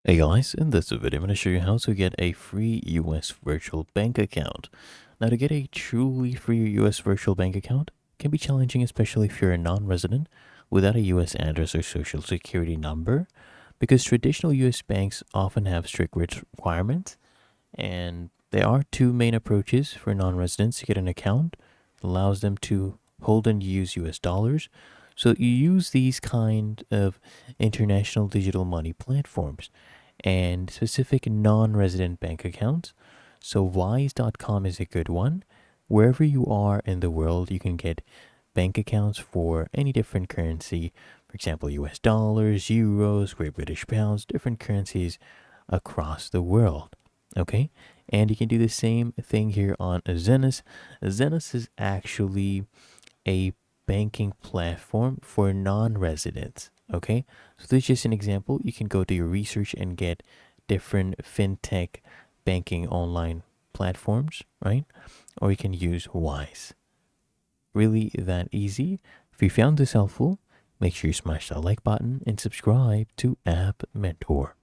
Hey guys, in this video I'm going to show you how to get a free US virtual bank account. Now to get a truly free US virtual bank account can be challenging, especially if you're a non-resident without a US address or social security number, because traditional US banks often have strict requirements, and there are two main approaches for non-residents to get an account. It allows them to hold and use US dollars. So you use these kind of international digital money platforms and specific non-resident bank accounts. So wise.com is a good one. Wherever you are in the world, you can get bank accounts for any different currency. For example, US dollars, euros, Great British pounds, different currencies across the world. Okay? And you can do the same thing here on Zenos. Zenos is actually a banking platform for non-residents. Okay, so this is just an example. You can go do your research and get different fintech banking online platforms, right? Or you can use Wise. Really that easy. If you found this helpful, make sure you smash that like button and subscribe to App Mentor.